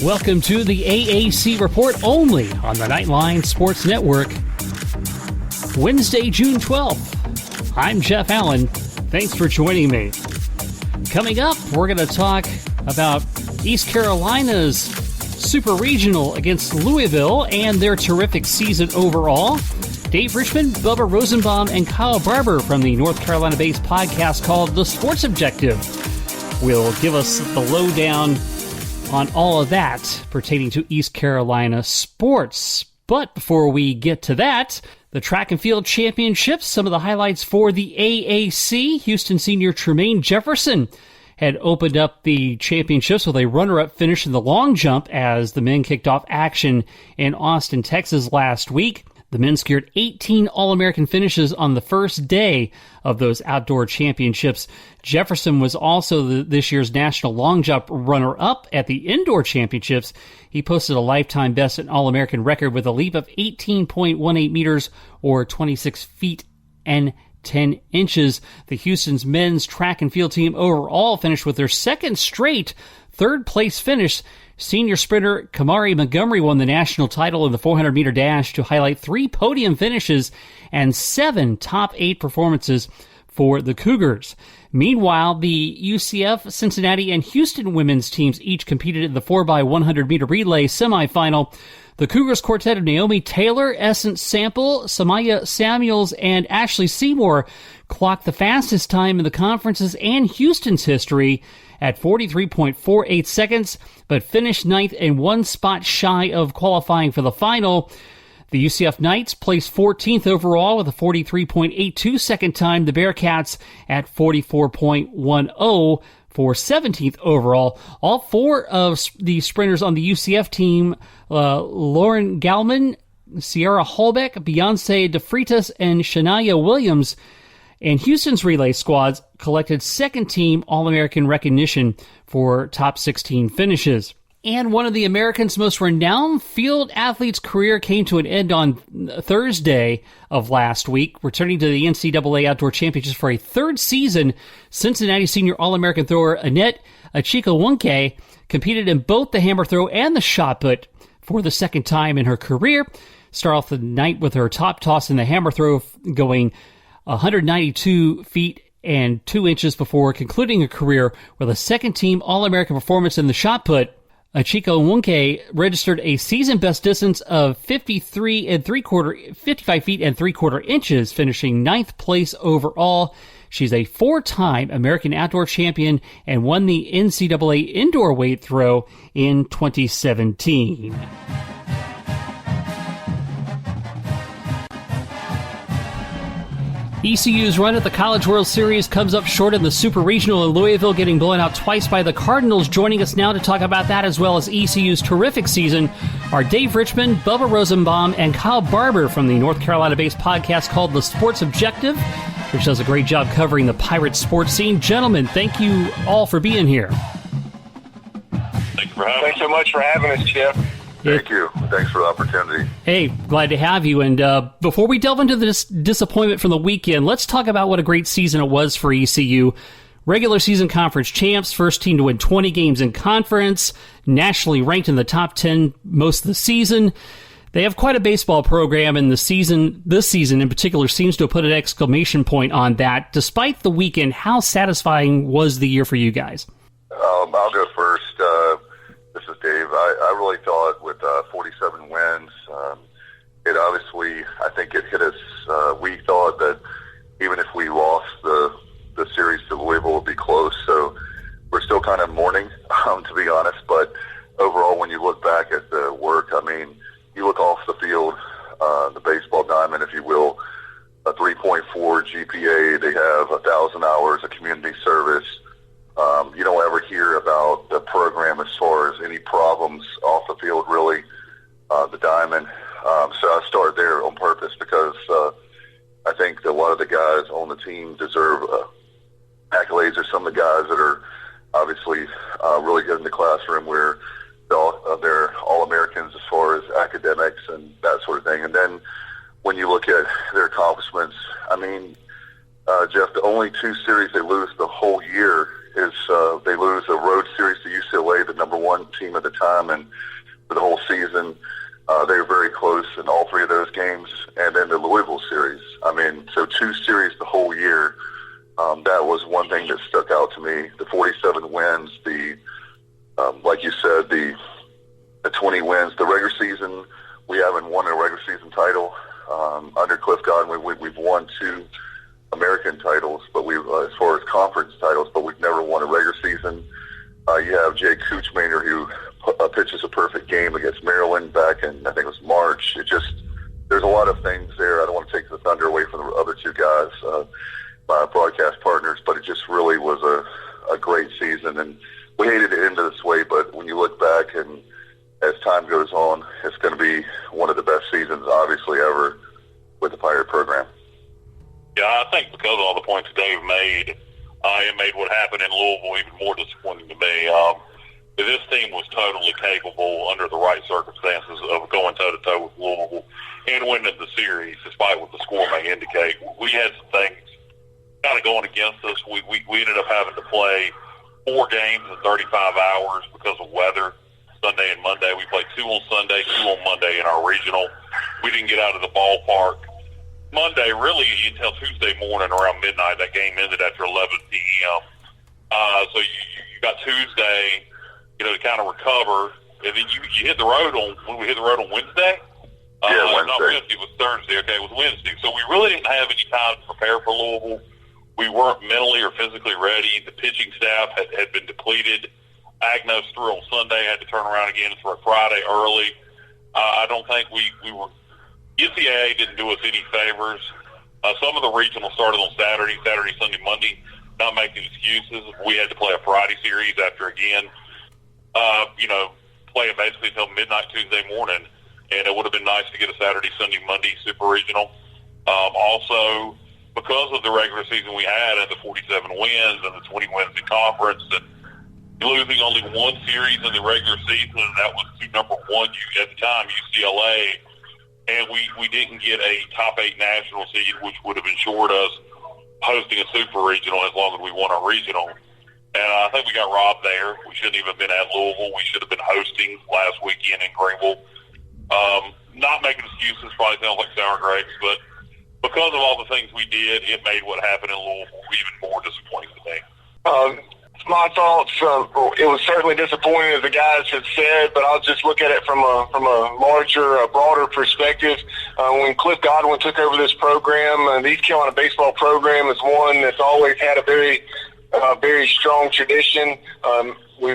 Welcome to the AAC Report only on the Knightline Sports Network. Wednesday, June 12th. I'm Jeff Allen. Thanks for joining me. Coming up, we're going to talk about East Carolina's Super Regional against Louisville and their terrific season overall. Dave Richmond, Bubba Rosenbaum, and Kyle Barber from the North Carolina-based podcast called The Sports Objective will give us the lowdown on all of that pertaining to East Carolina sports. But before we get to that, the track and field championships, some of the highlights for the AAC. Houston senior Tremaine Jefferson had opened up the championships with a runner-up finish in the long jump as the men kicked off action in Austin, Texas last week. The men secured 18 All-American finishes on the first day of those outdoor championships. Jefferson was also this year's national long jump runner-up at the indoor championships. He posted a lifetime best and All-American record with a leap of 18.18 meters or 26 feet and 10 inches. The Houston's men's track and field team overall finished with their second straight third-place finish. Senior sprinter Kamari Montgomery won the national title in the 400-meter dash to highlight 3 podium finishes and 7 top 8 performances for the Cougars. Meanwhile, the UCF, Cincinnati, and Houston women's teams each competed in the 4x100-meter relay semifinal. The Cougars quartet of Naomi Taylor, Essence Sample, Samaya Samuels, and Ashley Seymour clocked the fastest time in the conference's and Houston's history at 43.48 seconds, but finished ninth and one spot shy of qualifying for the final. The UCF Knights placed 14th overall with a 43.82 second time. The Bearcats at 44.10 for 17th overall. All 4 of the sprinters on the UCF team, Lauren Galman, Sierra Holbeck, Beyonce DeFreitas, and Shania Williams, and Houston's relay squads collected second-team All-American recognition for top 16 finishes. And one of the Americans' most renowned field athletes' career came to an end on Thursday of last week, returning to the NCAA Outdoor Championships for a third season. Cincinnati senior All-American thrower Annette Achika-Wunke competed in both the hammer throw and the shot put for the second time in her career. Start off the night with her top toss in the hammer throw, going 192 feet and 2 inches before concluding a career with a second-team All-American performance in the shot put. Achika-Wunke registered a season-best distance of 55 feet and 3/4 inches, finishing 9th place overall. She's a 4-time American outdoor champion and won the NCAA indoor weight throw in 2017. ECU's run at the College World Series comes up short in the Super Regional in Louisville, getting blown out twice by the Cardinals. Joining us now to talk about that as well as ECU's terrific season are Dave Richmond, Bubba Rosenbaum, and Kyle Barber from the North Carolina-based podcast called The Sports Objective, which does a great job covering the Pirate sports scene. Gentlemen, thank you all for being here. Thanks so much for having us, Jeff. Thank you. Thanks for the opportunity. Hey, glad to have you. And before we delve into this disappointment from the weekend, let's talk about what a great season it was for ECU. Regular season conference champs, first team to win 20 games in conference, nationally ranked in the top 10 most of the season. They have quite a baseball program, and this season in particular seems to have put an exclamation point on that. Despite the weekend, how satisfying was the year for you guys? I'll go first. This is Dave. I really thought with 47 wins, it obviously, I think it hit us. We thought that even if we lost the series to Louisville, it would be close. So we're still kind of mourning, to be honest. But overall, when you look back at the work, I mean, you look off the field, the baseball diamond, if you will, a 3.4 GPA. They have 1,000 hours of community service. You don't ever hear about the program as far as any problems off the field, really, the diamond. So I started there on purpose because I think that a lot of the guys on the team deserve accolades. There's some of the guys that are obviously really good in the classroom where they're All-Americans as far as academics and that sort of thing. And then when you look at their accomplishments, I mean, Jeff, the only 2 series they lose the whole year is they lose a road series to UCLA, the #1 one team at a time, and for the whole season, they were very close in all three of those games. And then the Louisville series. I mean, so 2 series the whole year. That was one thing that stuck out to me. The 47 wins, like you said, the 20 wins. The regular season, we haven't won a regular season title. Under Cliff Godwin, we've won 2 American titles, but as far as conference titles, but we've never won a regular season. You have Jay Kuchmaner, who pitches a perfect game against Maryland back in, I think it was March. There's a lot of things there. I don't want to take the thunder away from the other 2 guys, my broadcast partners, but it just really was a great season. And we hated to end this way, but when you look back and as time goes on, it's going to be one of the best seasons, obviously, ever with the Pirate program. Yeah, I think because of all the points Dave made, it made what happened in Louisville even more disappointing to me. This team was totally capable, under the right circumstances, of going toe-to-toe with Louisville and winning the series, despite what the score may indicate. We had some things kind of going against us. We ended up having to play 4 games in 35 hours because of weather. Sunday and Monday. We played 2 on Sunday, 2 on Monday in our regional. We didn't get out of the ballpark. Monday, really, until Tuesday morning around midnight. That game ended after 11 p.m. So you got Tuesday, to kind of recover, and then you hit the road when we hit the road on Wednesday. Wednesday. Not Wednesday, it was Thursday. Okay, it was Wednesday. So we really didn't have any time to prepare for Louisville. We weren't mentally or physically ready. The pitching staff had been depleted. Agnos threw on Sunday, had to turn around again and throw Friday early. I don't think we were – NCAA didn't do us any favors. Some of the regionals started on Saturday, Sunday, Monday, not making excuses. We had to play a Friday series after, again, playing basically until midnight Tuesday morning. And it would have been nice to get a Saturday, Sunday, Monday super regional. Also, because of the regular season we had and the 47 wins and the 20 wins in conference and losing only 1 series in the regular season, and that was to number 1 at the time, UCLA, and we didn't get a top 8 national seed, which would have ensured us hosting a super regional as long as we won our regional. And I think we got robbed there. We shouldn't even have been at Louisville. We should have been hosting last weekend in Greenville. Not making excuses, probably sounds like sour grapes, but because of all the things we did, it made what happened in Louisville even more disappointing to me. My thoughts, it was certainly disappointing, as the guys had said, but I'll just look at it from a larger, broader perspective. When Cliff Godwin took over this program, the East Carolina baseball program is one that's always had a very strong tradition. We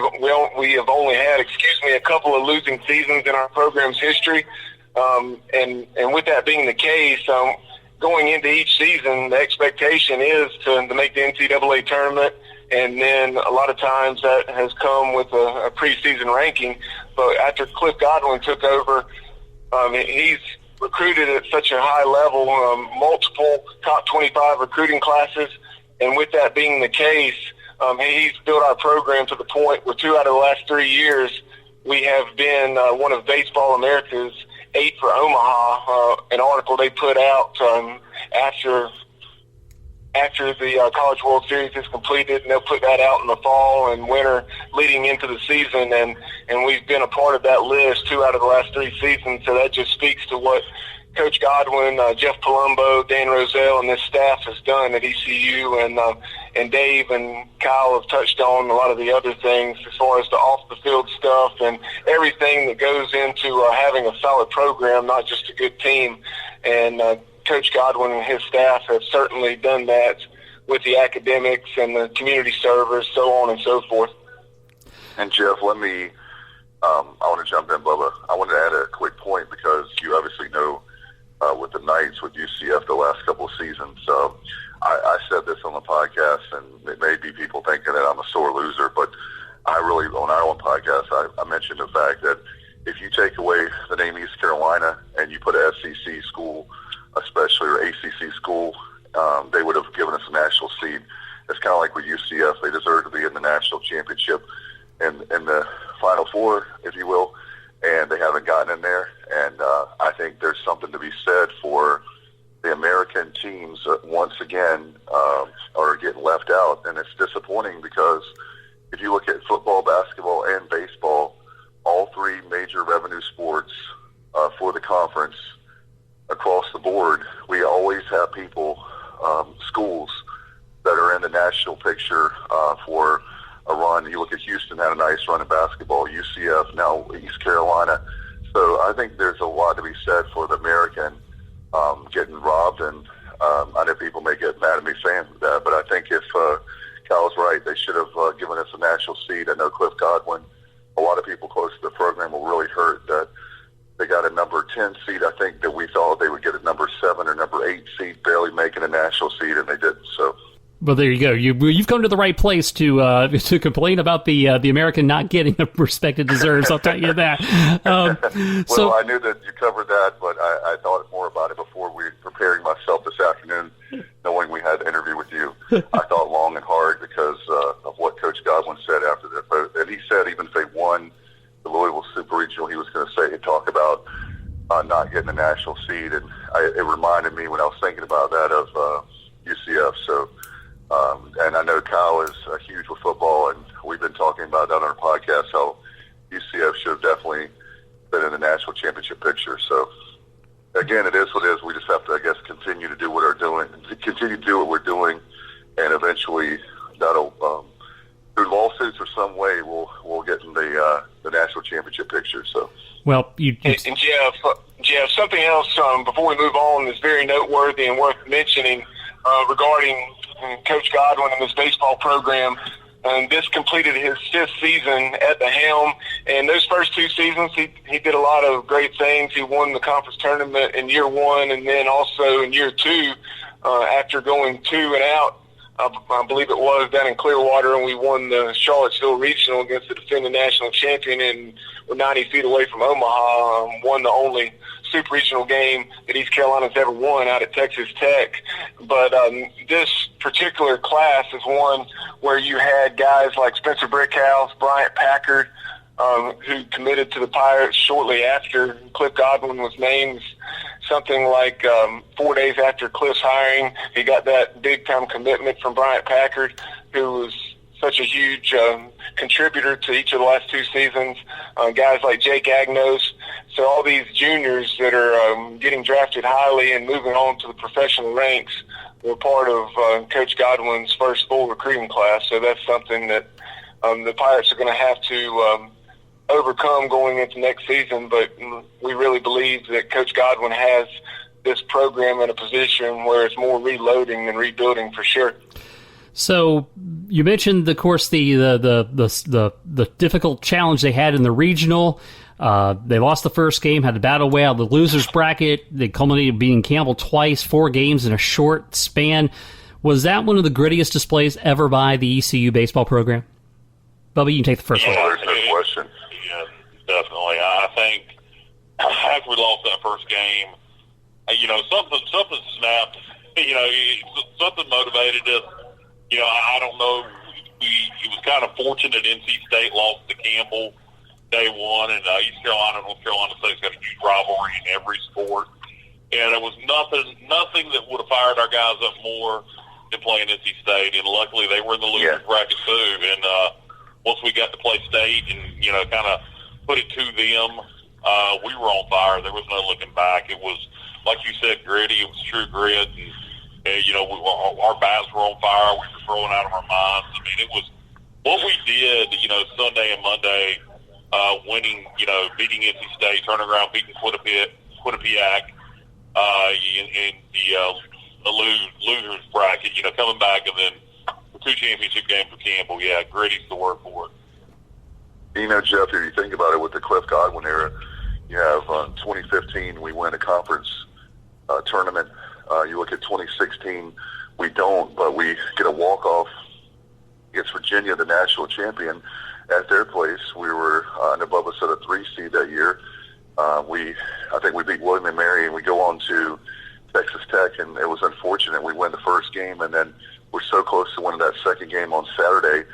have only had, a couple of losing seasons in our program's history. And with that being the case, going into each season, the expectation is to make the NCAA tournament. And then a lot of times that has come with a preseason ranking. But after Cliff Godwin took over, he's recruited at such a high level, multiple top 25 recruiting classes. And with that being the case, he's built our program to the point where 2 out of the last 3 years, we have been one of Baseball America's 8 for Omaha, an article they put out after the College World Series is completed, and they'll put that out in the fall and winter leading into the season, and we've been a part of that list 2 out of the last 3 seasons, so that just speaks to what Coach Godwin, Jeff Palumbo, Dan Roselle, and this staff has done at ECU, and Dave and Kyle have touched on a lot of the other things as far as the off-the-field stuff and everything that goes into having a solid program, not just a good team, and Coach Godwin and his staff have certainly done that with the academics and the community servers, so on and so forth. And Jeff, I want to jump in, Bubba. I want to add a quick point because you obviously know with the Knights, with UCF the last couple of seasons. I said this on the podcast, and it may be people thinking that I'm a sore loser, but I really, on our own podcast, I mentioned the fact that if you take away the name East Carolina and you put an SEC school, especially, or ACC school, they would have given us a national seed. It's kind of like with UCF. They deserve to be in the national championship in the Final Four, if you will, and they haven't gotten in there. And I think there's something to be said for the American teams that once again are getting left out. And it's disappointing because if you look at football, basketball, and baseball, major revenue sports for the conference across the board, we always have people, schools that are in the national picture for a run. You look at Houston had a nice run in basketball, UCF, now East Carolina. So I think there's a lot to be said for the American getting robbed, and I know people may get mad at me saying that, but I think if Kyle's right, they should have given us a national seed. I know Cliff Godwin, a lot of people close to the program were really hurt that they got a number 10 seed. I think that we thought they would get a number 7 or number 8 seed, barely making a national seed, and they didn't. So. Well, there you go. You've come to the right place to complain about the American not getting the respect it deserves. I'll tell you that. Well, I knew that you covered that, but I thought more about it before preparing myself this afternoon, knowing we had to interview with you. I thought long and hard because of what Coach Godwin said after that. But and he said even if they won the Louisville Super Regional, he was going to talk about not getting a national seed, and it reminded me when I was thinking about that of UCF. So. And I know Kyle is huge with football, and we've been talking about that on our podcast, how UCF should have definitely been in the national championship picture. So, again, it is what it is. We just have to, I guess, continue to do what we're doing, and eventually that'll, through lawsuits or some way, we'll get in the national championship picture. So, well, and Jeff, something else before we move on is very noteworthy and worth mentioning regarding Coach Godwin and this baseball program. This completed his 5th season at the helm, and those first 2 seasons he did a lot of great things. He won the conference tournament in year 1, and then also in year 2 after going 2 and out, I believe it was, down in Clearwater, and we won the Charlottesville Regional against the defending national champion, and we're 90 feet away from Omaha, won the only Super Regional game that East Carolina's ever won out at Texas Tech. But this particular class is one where you had guys like Spencer Brickhouse, Bryant Packard, who committed to the Pirates shortly after Cliff Godwin was named. Something like 4 days after Cliff's hiring, he got that big-time commitment from Bryant Packard, who was such a huge contributor to each of the last 2 seasons. Guys like Jake Agnos. So all these juniors that are getting drafted highly and moving on to the professional ranks were part of Coach Godwin's first full recruiting class. So that's something that the Pirates are going to have to overcome going into next season. But we really believe that Coach Godwin has this program in a position where it's more reloading than rebuilding for sure. So you mentioned, of course, the difficult challenge they had in the regional. They lost the first game, had to battle way out of the losers bracket. They culminated beating Campbell twice, 4 games in a short span. Was that one of the grittiest displays ever by the ECU baseball program? Bubba, you can take the first one. There's no question. Yeah, definitely. I think after we lost that first game, something snapped. Something motivated us. I don't know. It was kind of fortunate NC State lost to Campbell day 1, and East Carolina and North Carolina State's got a huge rivalry in every sport. And there was nothing that would have fired our guys up more than playing NC State. And luckily, they were in the losers bracket too. And once we got to play state and kind of put it to them, we were on fire. There was no looking back. It was, like you said, gritty. It was true grit. And our bats were on fire. We were throwing out of our minds. I mean, it was what we did, Sunday and Monday, winning, beating NC State, turning around, beating Quinnipiac in the losers bracket, coming back, and then the 2 championship games for Campbell. Yeah, gritty's the word for it. Jeff, if you think about it, with the Cliff Godwin era, you have 2015, we win a conference tournament. You look at 2016, we don't, but we get a walk-off against Virginia, the national champion, at their place. We were above us at a 3 seed that year. I think we beat William & Mary, and we go on to Texas Tech, and it was unfortunate. We win the first game, and then we're so close to winning that second game on Saturday.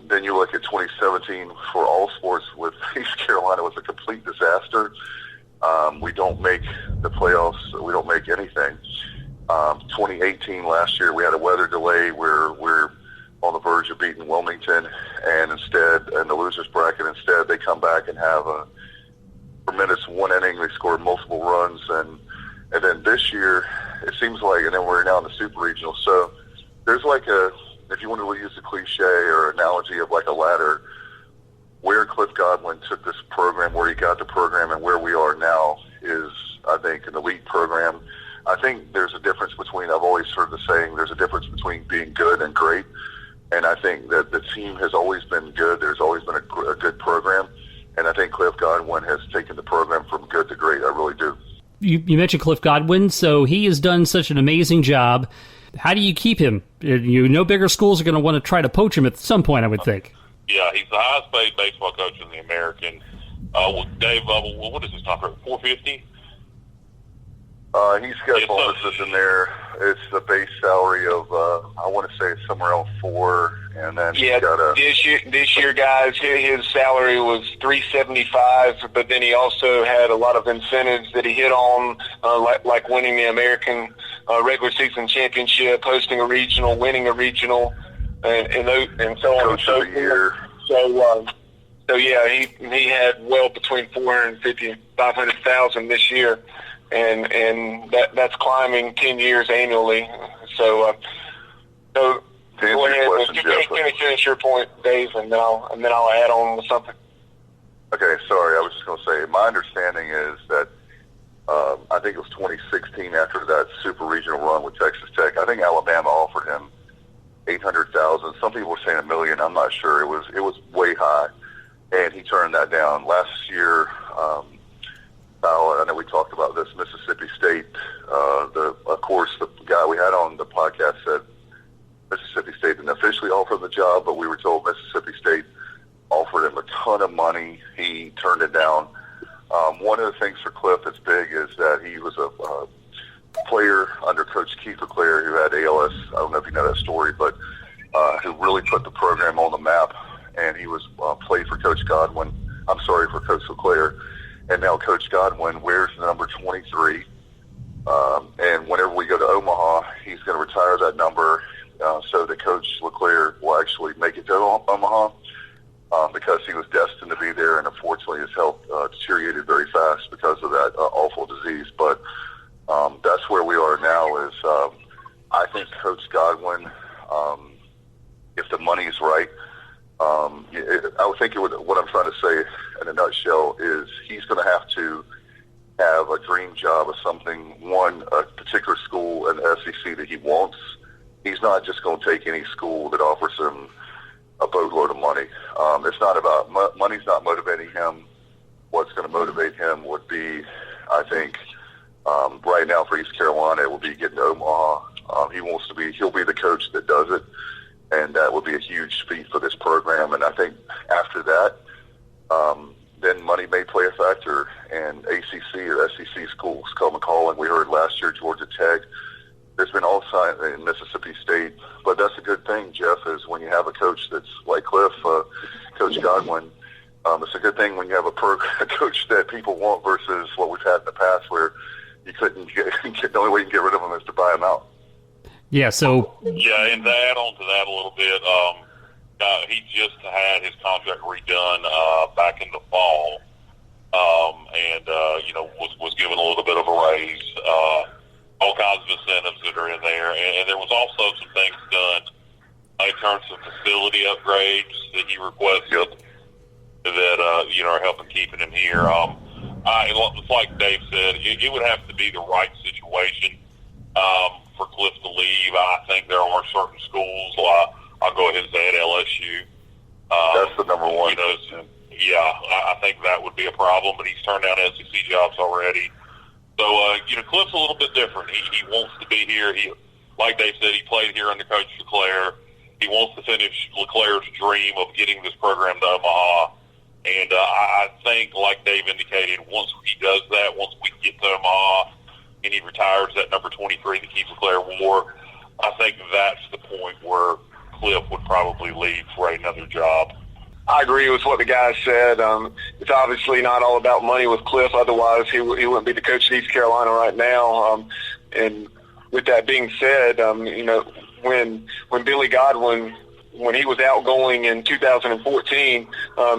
Then you look at 2017 for all sports with East Carolina, was a complete disaster. We don't make the playoffs. We don't make anything. 2018, last year, we had a weather delay where we're on the verge of beating Wilmington, and instead, in the losers bracket, they come back and have a tremendous one inning. They scored multiple runs, and then this year it seems like, and then we're now in the Super Regional. So there's like if you want to use a cliche or analogy of like a ladder, where Cliff Godwin took this program, where he got the program, and where we are now is, I think, an elite program. I think there's a difference between, I've always heard the saying, there's a difference between being good and great. And I think that the team has always been good. There's always been a good program. And I think Cliff Godwin has taken the program from good to great. I really do. You mentioned Cliff Godwin, so he has done such an amazing job. How do you keep him? You know, bigger schools are going to want to try to poach him at some point, I would think. Yeah, he's the highest paid baseball coach in the American. Dave, what is his contract? $450? He's got bonuses in there. It's the base salary of, I want to say it's somewhere around $4, and then he's got this year, guys, his salary was $375, but then he also had a lot of incentives that he hit on, like winning the American regular season championship, hosting a regional, winning a regional, and so on and so forth. So yeah, he had well between $450,000 and $500,000 this year. And that's climbing 10 years annually. So go ahead and finish your point, Dave, and then I'll add on with something. Okay, sorry. I was just going to say, my understanding is that I think it was 2016 after that super regional run with Texas Tech. I think Alabama offered him $800,000. Some people were saying $1 million. I'm not sure. It was way high, and he turned that down. Last year, I know we talked about this, Mississippi State, of course, the guy we had on the podcast said Mississippi State didn't officially offer him the job, but we were told Mississippi State offered him a ton of money. He turned it down. One of the things for Cliff that's big is that he was a player under Coach Keith LeClaire who had ALS. I don't know if you know that story, but who really put the program on the map, and he was played for Coach Godwin. I'm sorry, for Coach LeClaire. And now Coach Godwin wears the number 23. And whenever we go to Omaha, he's going to retire that number so that Coach LeClaire will actually make it to Omaha because he was destined to be there. And unfortunately, his health deteriorated very fast because of that awful disease. But that's where we are now is I think Coach Godwin, if the money is right, I would think what I'm trying to say in a nutshell is he's going to have a dream job of something, a particular school in the SEC that he wants. He's not just going to take any school that offers him a boatload of money. It's not about money's not motivating him. What's going to motivate him would be, I think, right now for East Carolina, it will be getting to Omaha. He'll be the coach that does it. And that would be a huge feat for this program. And I think after that, then money may play a factor. And ACC or SEC schools come calling. We heard last year Georgia Tech. There's been all signs in Mississippi State. But that's a good thing, Jeff, is when you have a coach that's like Cliff, Coach Godwin, it's a good thing when you have a coach that people want versus what we've had in the past where you couldn't get the only way you can get rid of them is to buy them out. Yeah, and to add on to that a little bit, he just had his contract redone back in the fall, and was given a little bit of a raise, all kinds of incentives that are in there, and there was also some things done in terms of facility upgrades that he requested that are helping keeping him here. It's like Dave said, it would have to be the right situation for Cliff to leave. I think there are certain schools. I'll go ahead and say at LSU. That's the number one. I think that would be a problem. But he's turned down SEC jobs already. So Cliff's a little bit different. He wants to be here. Like Dave said, he played here under Coach LeClaire. He wants to finish LeClaire's dream of getting this program to Omaha. And I think, like Dave indicated, once he does that, once we get to Omaha, and he retires that number 23 that Keith LeClaire wore, I think that's the point where Cliff would probably leave for another job. I agree with what the guy said. It's obviously not all about money with Cliff. Otherwise, he wouldn't be the coach of East Carolina right now. And with that being said, when Billy Godwin when he was outgoing in 2014,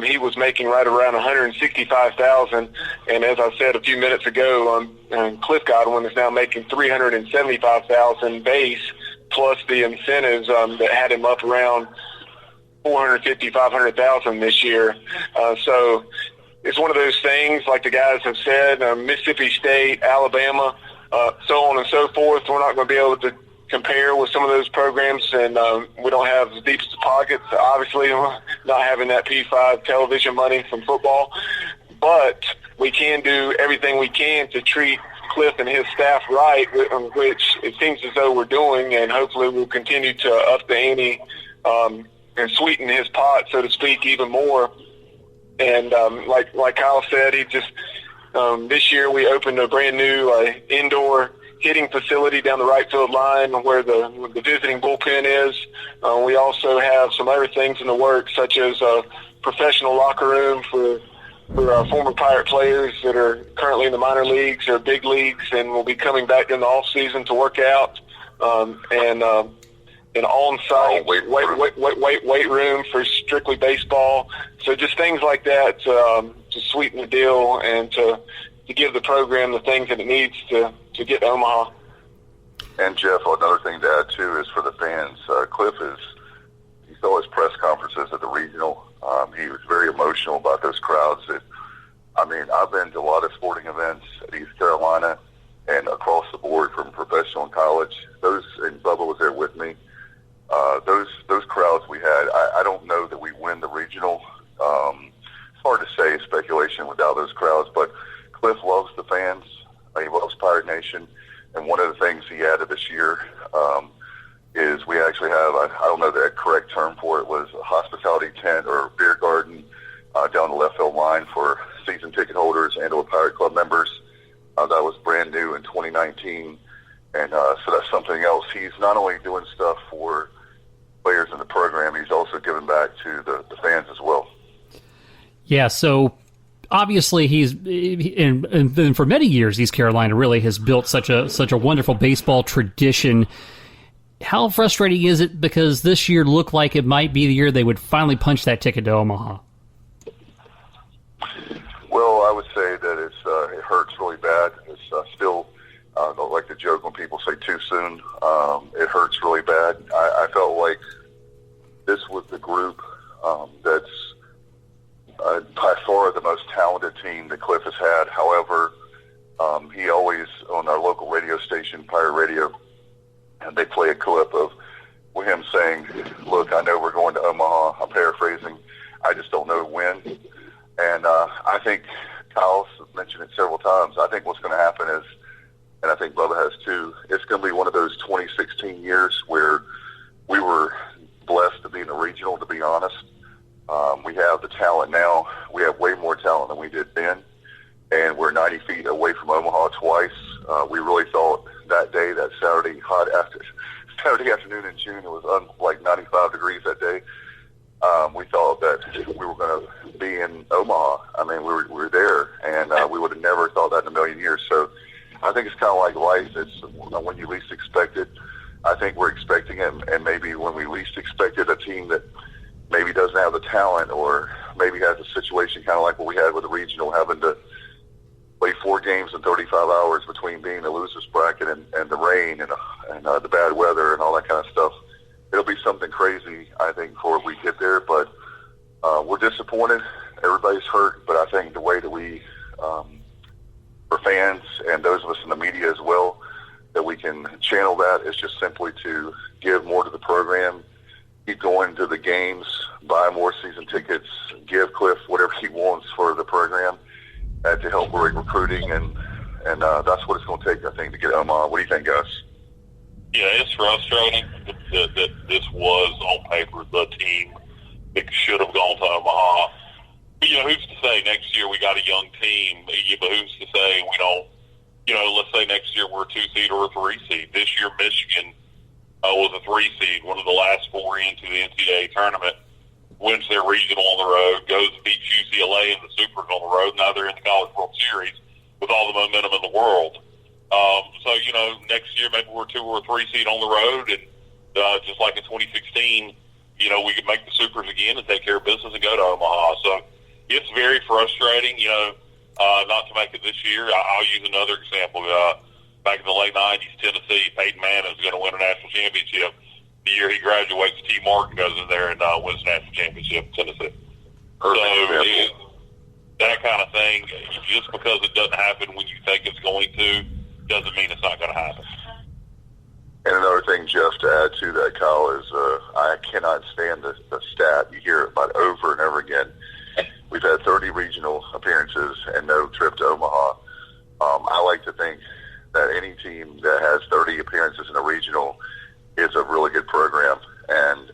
he was making right around $165,000. And as I said a few minutes ago, Cliff Godwin is now making $375,000 base plus the incentives that had him up around $450,000-$500,000 this year. So it's one of those things, like the guys have said, Mississippi State, Alabama, so on and so forth. We're not going to be able to compare with some of those programs, and we don't have the deepest pockets, obviously, not having that P5 television money from football. But we can do everything we can to treat Cliff and his staff right, which it seems as though we're doing, and hopefully we'll continue to up the ante and sweeten his pot, so to speak, even more. And like Kyle said, he just this year we opened a brand new indoor hitting facility down the right field line where the visiting bullpen is. We also have some other things in the works, such as a professional locker room for former Pirate players that are currently in the minor leagues or big leagues and will be coming back in the off season to work out, and an on-site weight room for strictly baseball. So just things like that to sweeten the deal and to give the program the things that it needs to get to Omaha. And Jeff, another thing to add too is for the fans. Cliff he saw his press conferences at the regional. He was very emotional about those crowds. I've been to a lot of sporting events at East Carolina and across the board from professional and college. And Bubba was there with me. Those crowds we had, I don't know that we win the regional. It's hard to say, speculation without those crowds, but Cliff loves the fans. He loves Pirate Nation. And one of the things he added this year is we actually have, I don't know the correct term for it, was a hospitality tent or beer garden down the left field line for season ticket holders and or Pirate Club members. That was brand new in 2019. And so that's something else. He's not only doing stuff for players in the program, he's also giving back to the fans as well. Yeah, so obviously and for many years East Carolina really has built such a wonderful baseball tradition. How frustrating is it because this year looked like it might be the year they would finally punch that ticket to Omaha? Well, I would say that it hurts really bad. It's still, I don't like to joke when people say too soon. It hurts really bad. I felt like this was the group that's by far the most talented team that Cliff has had. However, he always, on our local radio station, Pirate Radio, and they play a clip of him saying, look, I know we're going to Omaha. I'm paraphrasing. I just don't know when. And I think Kyle's mentioned it several times. I think what's going to happen is, and I think Bubba has too, it's going to be one of those 2016 years where we were blessed to be in the regional, to be honest. We have the talent now. We have way more talent than we did then. And we're 90 feet away from Omaha twice. We really thought that day, that Saturday afternoon in June, it was like 95 degrees that day. We thought that we were going to be in Omaha. We were there, and we would have never thought that in a million years. So I think it's kind of like life. It's when you least expect it. I think we're expecting it, and maybe when we least expected, a team that maybe doesn't have the talent or maybe has a situation kind of like what we had with the regional, having to play 4 games in 35 hours between being the losers bracket and the rain and the bad weather and all that kind of stuff. It'll be something crazy, I think, before we get there. But we're disappointed. Everybody's hurt. But I think the way that we, for fans and those of us in the media as well, that we can channel that is just simply to give more to the program, keep going to the games, buy more season tickets, give Cliff whatever he wants for the program, to help with recruiting. And that's what it's going to take, I think, to get Omaha. What do you think, guys? Yeah, it's frustrating that this was, on paper, the team that should have gone to Omaha. But, who's to say next year we got a young team? But who's to say we don't, let's say next year we're a 2-seed or a 3-seed. This year Michigan was a 3-seed, one of the last 4 into the NCAA tournament, wins their regional on the road, goes and beats UCLA in the Supers on the road. Now they're in the College World Series with all the momentum in the world. So, next year maybe we're 2 or 3 seed on the road, and just like in 2016, we could make the Supers again and take care of business and go to Omaha. So it's very frustrating, not to make it this year. I'll use another example. Back in the late 90s, Tennessee, Peyton Manning is going to win a national championship. The year he graduates, T. Martin goes in there and wins a national championship in Tennessee. That kind of thing, just because it doesn't happen when you think it's going to, doesn't mean it's not going to happen. And another thing, Jeff, to add to that, Kyle, is I cannot stand the stat. You hear it about over and over again. We've had 30 regional appearances and no trip to Omaha. I like to think that any team that has 30 appearances in a regional is a really good program, and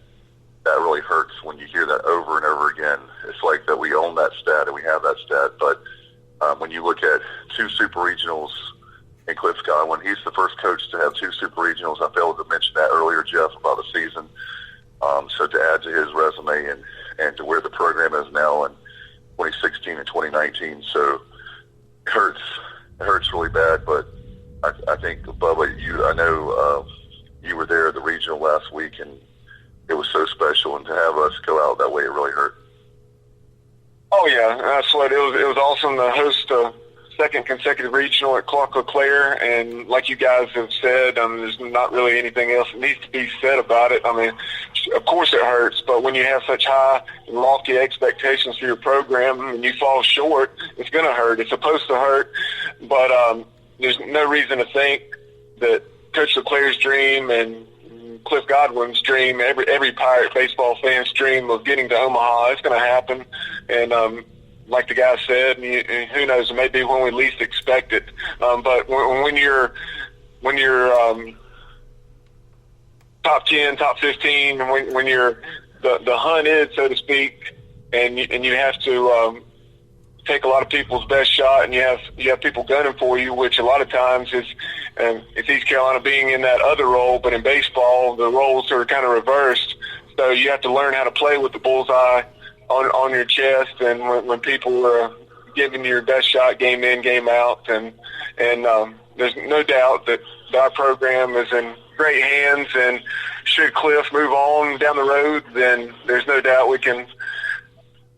that really hurts when you hear that over and over again. It's like that we own that stat and we have that stat, but when you look at 2 super regionals in Cliff Godwin, he's the first coach to have 2 super regionals. I failed to mention that earlier, Jeff, about the season. So to add to his resume and to where the program is now in 2016 and 2019, so it hurts. It hurts really bad, but I think, Bubba, I know you were there at the regional last week, and it was so special, and to have us go out that way, it really hurt. Oh, yeah, that's what it was. It was awesome to host a second consecutive regional at Clark LeClaire, and like you guys have said, there's not really anything else that needs to be said about it. Of course it hurts, but when you have such high and lofty expectations for your program and you fall short, it's going to hurt. It's supposed to hurt, but there's no reason to think that Coach LeClaire's dream and Cliff Godwin's dream, every Pirate baseball fan's dream of getting to Omaha, it's going to happen. And like the guy said, and who knows, it may be when we least expect it. But when you're top 10, top 15, when you're the hunted, so to speak, and you have to take a lot of people's best shot, and you have people gunning for you, which a lot of times it's East Carolina being in that other role, but in baseball the roles are kind of reversed. So you have to learn how to play with the bullseye on your chest, and when people are giving you your best shot game in, game out, and there's no doubt that our program is in great hands, and should Cliff move on down the road, then there's no doubt we can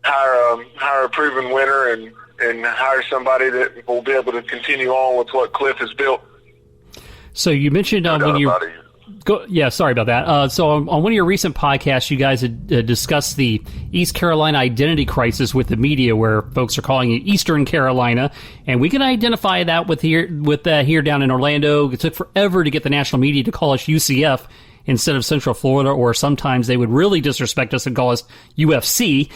hire a proven winner and hire somebody that will be able to continue on with what Cliff has built. So you mentioned when you sorry about that. So on one of your recent podcasts, you guys had discussed the East Carolina identity crisis with the media, where folks are calling it Eastern Carolina, and we can identify that with here down in Orlando. It took forever to get the national media to call us UCF instead of Central Florida, or sometimes they would really disrespect us and call us UFC.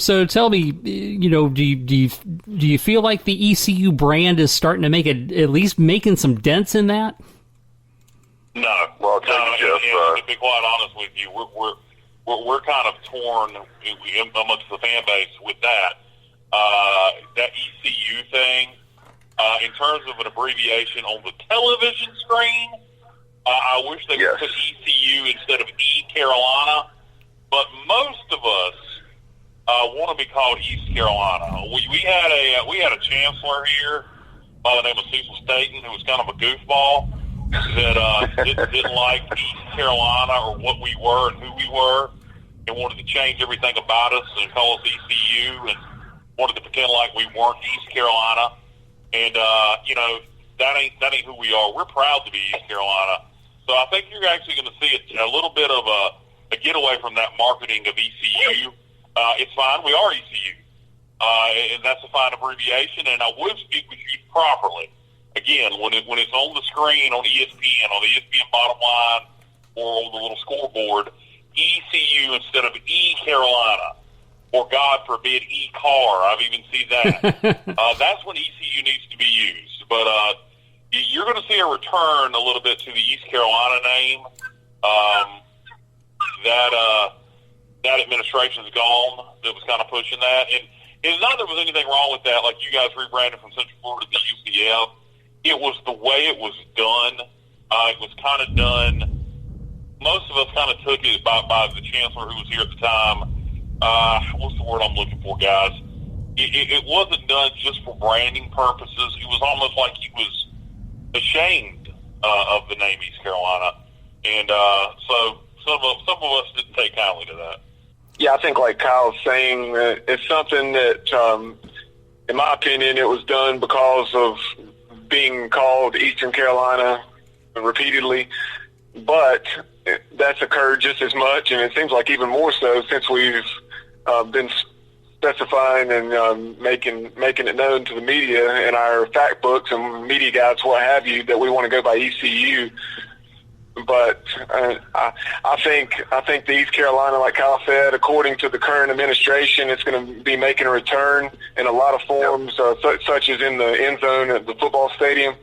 So tell me, do you feel like the ECU brand is starting to make at least making some dents in that? No. Well, to be quite honest with you, we're kind of torn amongst the fan base with that. That ECU thing. In terms of an abbreviation on the television screen, I wish they would put ECU instead of E Carolina. But most of us want to be called East Carolina. We had a chancellor here by the name of Cecil Staten, who was kind of a goofball, that didn't like East Carolina or what we were and who we were, and wanted to change everything about us and call us ECU, and wanted to pretend like we weren't East Carolina. And that ain't who we are. We're proud to be East Carolina. So I think you're actually going to see a little bit of a getaway from that marketing of ECU. It's fine. We are ECU. And that's a fine abbreviation. And I would speak with you properly. Again, when it's on the screen on ESPN, on the ESPN bottom line, or on the little scoreboard, ECU instead of E Carolina, or God forbid E-Car. I've even seen that. That's when ECU needs to be used. But you're going to see a return a little bit to the East Carolina name. That administration's gone that was kind of pushing that. And it's not that there was anything wrong with that, like you guys rebranded from Central Florida to UCF. It was the way it was done. It was kind of done. Most of us kind of took it by the chancellor who was here at the time. What's the word I'm looking for, guys? It wasn't done just for branding purposes. It was almost like he was ashamed of the name East Carolina. And so some of us didn't take kindly to that. Yeah, I think like Kyle's saying, it's something that, in my opinion, it was done because of being called Eastern Carolina repeatedly. But that's occurred just as much, and it seems like even more so since we've been specifying and making it known to the media in our fact books and media guides, what have you, that we want to go by ECU. But I think the East Carolina, like Kyle said, according to the current administration, it's going to be making a return in a lot of forms, such as in the end zone at the football stadium,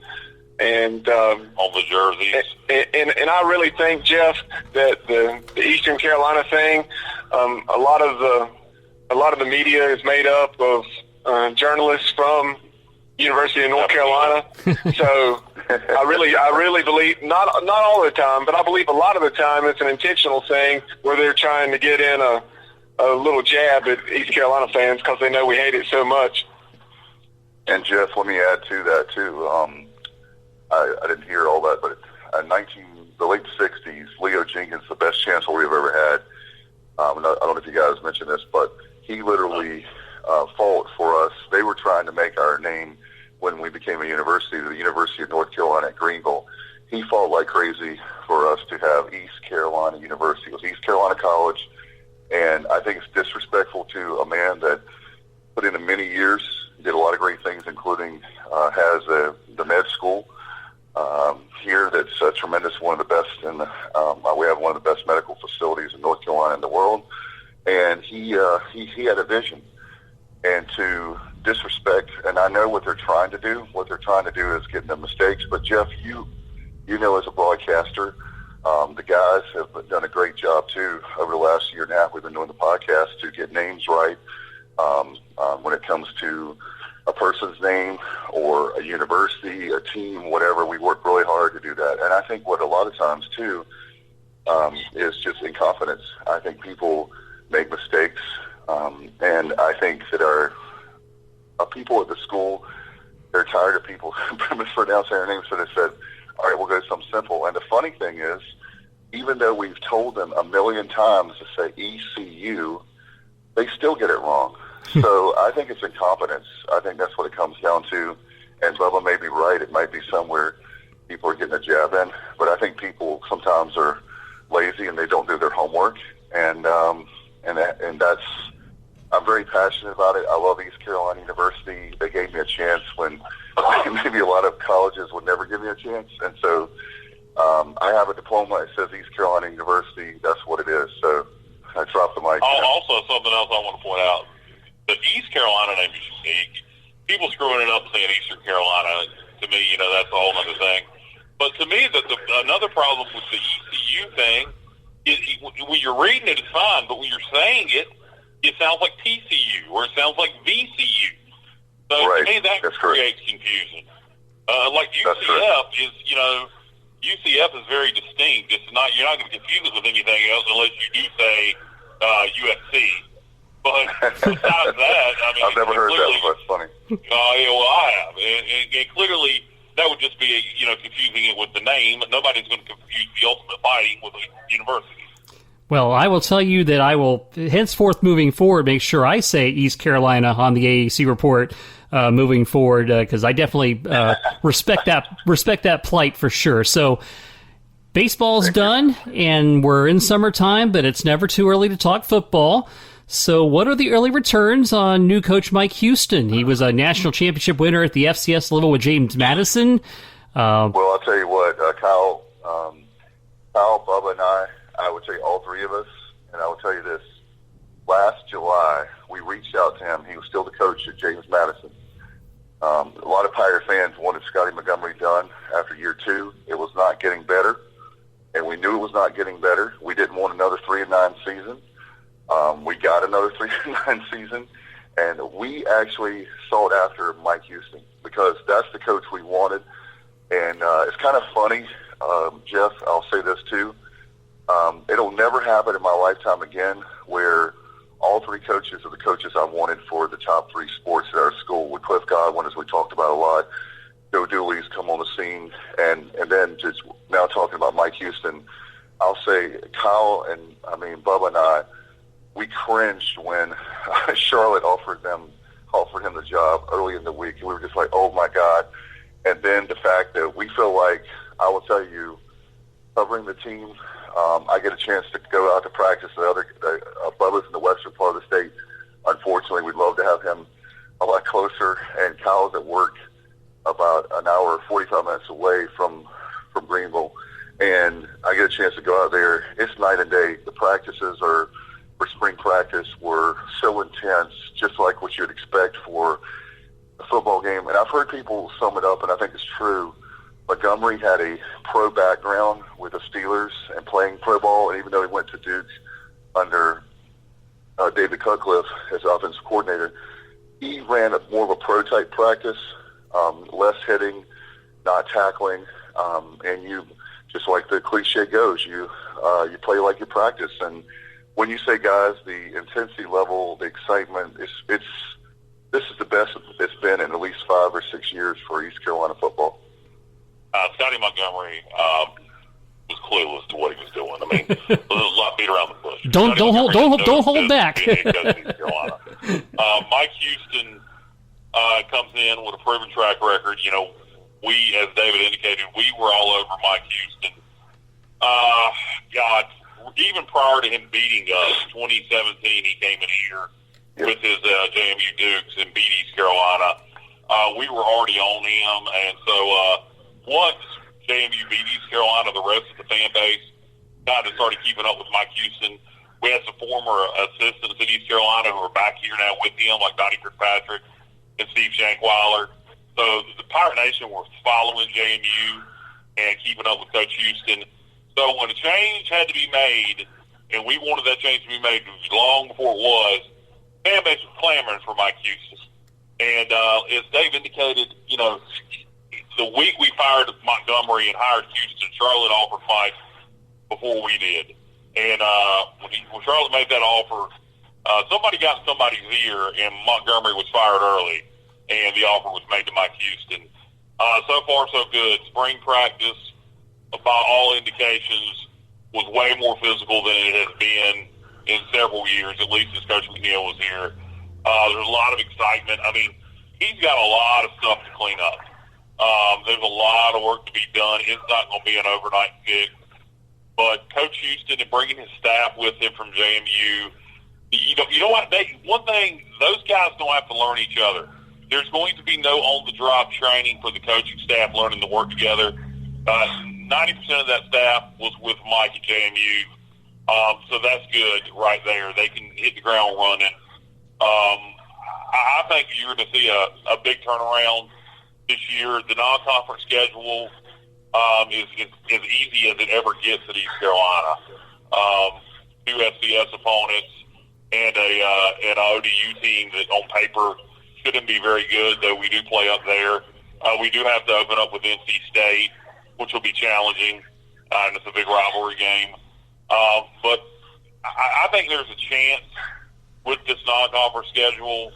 and on the jerseys. And I really think, Jeff, that the Eastern Carolina thing, a lot of the media is made up of journalists from University of North Carolina. So I really believe, not all the time, but I believe a lot of the time it's an intentional thing where they're trying to get in a little jab at East Carolina fans because they know we hate it so much. And Jeff, let me add to that too. I didn't hear all that, but the late 60s, Leo Jenkins, the best chancellor we've ever had. I don't know if you guys mentioned this, but he literally fought for us. They were trying to make our name when we became a university, the University of North Carolina at Greenville. He fought like crazy for us to have East Carolina University. It was East Carolina College, and I think it's disrespectful to a man that put in many years, did a lot of great things, including has the med school here that's tremendous, one of the best in we have one of the best medical facilities in North Carolina in the world, and he had a vision. And to disrespect, and I know what they're trying to do. What they're trying to do is get into mistakes. But Jeff, you know, as a broadcaster, the guys have done a great job too over the last year and a half. We've been doing the podcast to get names right when it comes to a person's name or a university, a team, whatever. We work really hard to do that. And I think what a lot of times too is just incompetence. I think people make mistakes. And I think that our people at the school, they're tired of people mispronouncing their names, so they said, all right, we'll go something simple. And the funny thing is, even though we've told them a million times to say ECU, they still get it wrong. So I think it's incompetence. I think that's what it comes down to. And Bubba may be right. It might be somewhere people are getting a jab in. But I think people sometimes are lazy and they don't do their homework. And that's, I'm very passionate about it. I love East Carolina University. They gave me a chance when maybe a lot of colleges would never give me a chance. And so I have a diploma that says East Carolina University. That's what it is. So I dropped the mic. Also, something else I want to point out. The East Carolina name is unique. People screwing it up saying Eastern Carolina, to me, that's a whole other thing. But to me, another problem with the ECU thing is when you're reading it, it's fine. But when you're saying it, it sounds like TCU or it sounds like VCU. So right. To me, that creates confusion. Like UCF is, UCF is very distinct. It's not, you're not going to confuse it with anything else unless you do say USC. But besides that, I mean, I've never heard that, but it's funny. Yeah, well, I have, and clearly that would just be confusing it with the name. Nobody's going to confuse the Ultimate Fighting with a university. Well, I will tell you that I will, henceforth moving forward, make sure I say East Carolina on the AAC report moving forward, because I definitely respect that plight for sure. So baseball's done, and we're in summertime, but it's never too early to talk football. So what are the early returns on new coach Mike Houston? He was a national championship winner at the FCS level with James Madison. Well, I'll tell you what, Kyle, Bubba, and I would say all three of us, and I will tell you this. Last July, we reached out to him. He was still the coach at James Madison. A lot of Pirate fans wanted Scotty Montgomery done after year 2. It was not getting better, and we knew it was not getting better. We didn't want another 3-9 season. We got another 3-9 season, and we actually sought after Mike Houston because that's the coach we wanted. And it's kind of funny, Jeff, I'll say this too. It'll never happen in my lifetime again where all three coaches are the coaches I wanted for the top 3 sports at our school. With Cliff Godwin, as we talked about a lot, Joe Dooley's come on the scene, and then just now talking about Mike Houston. I'll say Kyle and Bubba and I, we cringed when Charlotte offered him the job early in the week. We were just like, oh my God. And then the fact that we feel like, I will tell you, covering the team, I get a chance to go out to practice. Bubba's in the western part of the state. Unfortunately, we'd love to have him a lot closer. And Kyle's at work about an hour, 45 minutes away from Greenville. And I get a chance to go out there. It's night and day. The practices for spring practice were so intense, just like what you'd expect for a football game. And I've heard people sum it up, and I think it's true. Montgomery had a pro background with the Steelers and playing pro ball, and even though he went to Duke under David Cutcliffe as offensive coordinator, he ran more of a pro-type practice, less hitting, not tackling, and you, just like the cliche goes, you play like you practice. And when you say, guys, the intensity level, the excitement, this is the best it's been in at least 5 or 6 years for East Carolina football. Scotty Montgomery was clueless to what he was doing. I mean, there's a lot beat around the bush. Don't hold back. Mike Houston comes in with a proven track record. You know, we, as David indicated, we were all over Mike Houston. God, even prior to him beating us, 2017, he came in here with his JMU Dukes and beat East Carolina. We were already on him, and so once JMU beat East Carolina, the rest of the fan base kind of started keeping up with Mike Houston. We had some former assistants at East Carolina who are back here now with him, like Donnie Kirkpatrick and Steve Shankweiler. So the Pirate Nation were following JMU and keeping up with Coach Houston. So when a change had to be made, and we wanted that change to be made long before it was, fan base was clamoring for Mike Houston. And as Dave indicated, you know, the week we fired Montgomery and hired Houston, Charlotte offered Mike before we did. And when Charlotte made that offer, somebody got in somebody's ear, and Montgomery was fired early, and the offer was made to Mike Houston. So far, so good. Spring practice, by all indications, was way more physical than it has been in several years, at least since Coach McNeil was here. There's a lot of excitement. I mean, he's got a lot of stuff to clean up. There's a lot of work to be done. It's not going to be an overnight fix. But Coach Houston and bringing his staff with him from JMU, you know what? One thing, those guys don't have to learn each other. There's going to be no on-the-job training for the coaching staff learning to work together. 90% of that staff was with Mike at JMU. So that's good right there. They can hit the ground running. I think you're going to see a big turnaround this year. The non-conference schedule is as easy as it ever gets at East Carolina. 2 FCS opponents and an ODU team that on paper shouldn't be very good, though we do play up there. We do have to open up with NC State, which will be challenging, and it's a big rivalry game. But I think there's a chance with this non-conference schedule,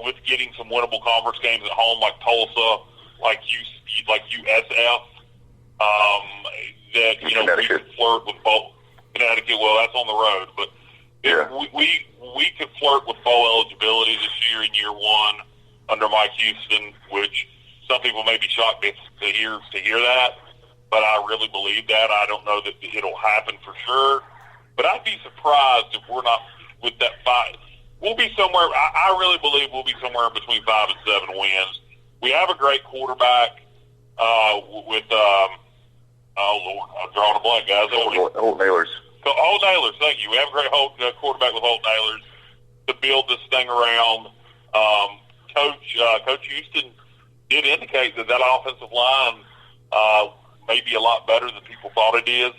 with getting some winnable conference games at home, like Tulsa, like USF, that we could flirt with both. Connecticut, well, that's on the road, but yeah. we could flirt with bowl eligibility this year in year one under Mike Houston, which some people may be shocked to hear that, but I really believe that. I don't know that it'll happen for sure, but I'd be surprised if we're not with that 5. We'll be somewhere. I really believe we'll be somewhere between 5 and 7 wins. We have a great quarterback with oh Lord, I'm drawing a blank, guys. Holt Nailers. Holt Nailers, thank you. We have a great quarterback with Holt Nailers to build this thing around. Coach Houston did indicate that offensive line may be a lot better than people thought it is.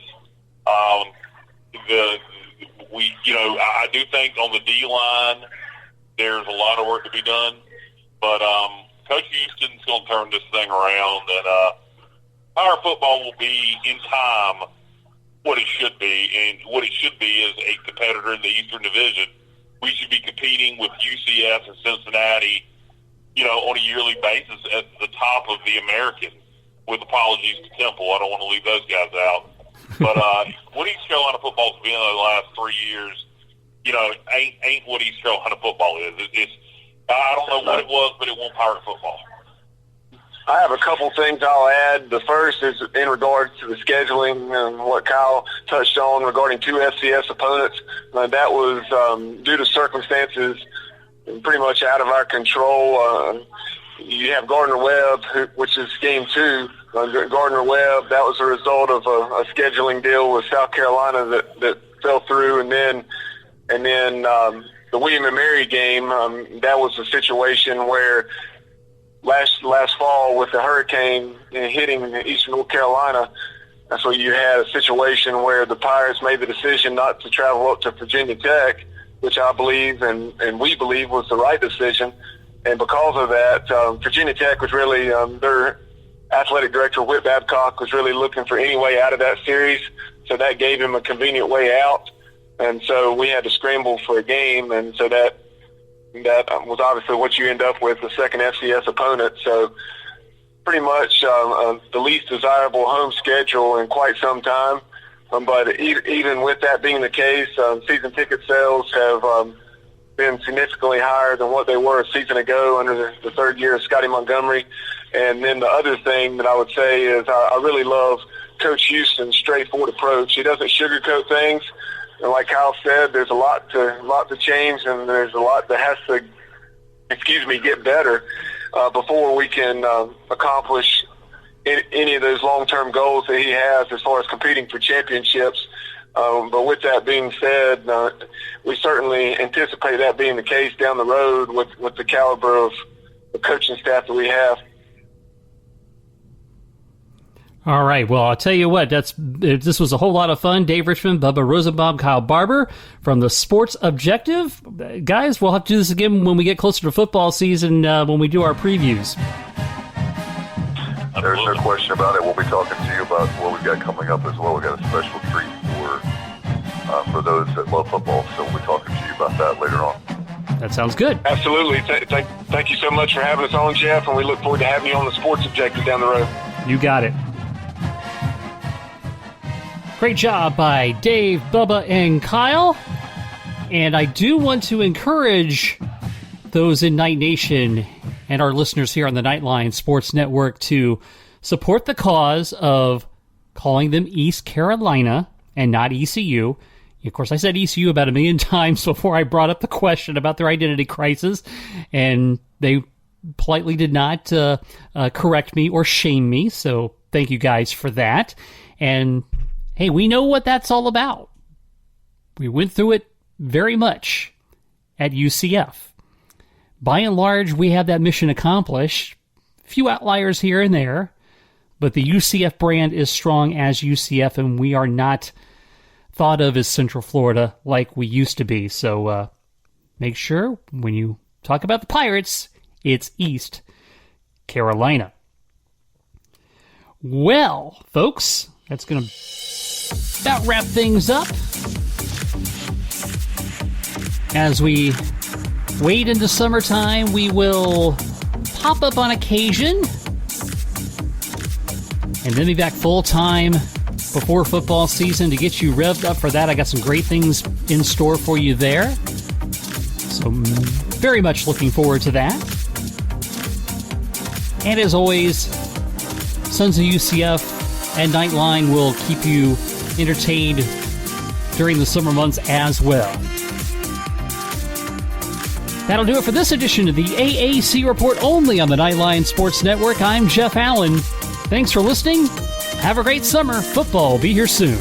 I do think on the D line there's a lot of work to be done, but Coach Houston's going to turn this thing around, and our football will be in time what it should be, and what it should be is a competitor in the Eastern Division. We should be competing with UCF and Cincinnati, on a yearly basis at the top of the American, with apologies to Temple. I don't want to leave those guys out. But what East Carolina football's been in the last 3 years, ain't what East Carolina football is. It's I don't know what it was, but it won't Pirate football. I have a couple things I'll add. The first is in regards to the scheduling and what Kyle touched on regarding 2 FCS opponents. That was due to circumstances pretty much out of our control. You have Gardner-Webb, which is game 2. Gardner-Webb, that was a result of a scheduling deal with South Carolina that fell through, and then the William & Mary game, that was a situation where last fall with the hurricane hitting eastern North Carolina, that's where you had a situation where the Pirates made the decision not to travel up to Virginia Tech, which I believe and we believe was the right decision. And because of that, Virginia Tech was really, their athletic director, Whit Babcock, was really looking for any way out of that series. So that gave him a convenient way out. And so we had to scramble for a game. And so that was obviously what you end up with, the second FCS opponent. So pretty much the least desirable home schedule in quite some time. But even with that being the case, season ticket sales have been significantly higher than what they were a season ago under the third year of Scotty Montgomery. And then the other thing that I would say is I really love Coach Houston's straightforward approach. He doesn't sugarcoat things. And like Kyle said, there's a lot to change, and there's a lot that has to, get better before we can accomplish any of those long-term goals that he has as far as competing for championships. But with that being said, we certainly anticipate that being the case down the road with the caliber of the coaching staff that we have. All right. Well, I'll tell you what, this was a whole lot of fun. Dave Richmond, Bubba Rosenbaum, Kyle Barber from the Sports Objective. Guys, we'll have to do this again when we get closer to football season, when we do our previews. There's no question about it. We'll be talking to you about what we've got coming up as well. We've got a special treat for those that love football, so we'll be talking to you about that later on. That sounds good. Absolutely. Thank you so much for having us on, Jeff, and we look forward to having you on the Sports Objective down the road. You got it. Great job by Dave, Bubba, and Kyle. And I do want to encourage those in Night Nation and our listeners here on the Knightline Sports Network to support the cause of calling them East Carolina and not ECU. Of course, I said ECU about 1 million times before I brought up the question about their identity crisis, and they politely did not correct me or shame me, so thank you guys for that. And hey, we know what that's all about. We went through it very much at UCF. By and large, we have that mission accomplished. A few outliers here and there, but the UCF brand is strong as UCF, and we are not thought of as Central Florida like we used to be. So make sure when you talk about the Pirates, it's East Carolina. Well, folks, that's going to about wrap things up as we wade into summertime. We will pop up on occasion and then be back full time before football season to get you revved up for that. I got some great things in store for you there, so very much looking forward to that. And as always, Sons of UCF and Knightline will keep you entertained during the summer months as well. That'll do it for this edition of the AAC Report, only on the Knightline Sports Network. I'm Jeff Allen. Thanks for listening. Have a great summer. Football will be here soon.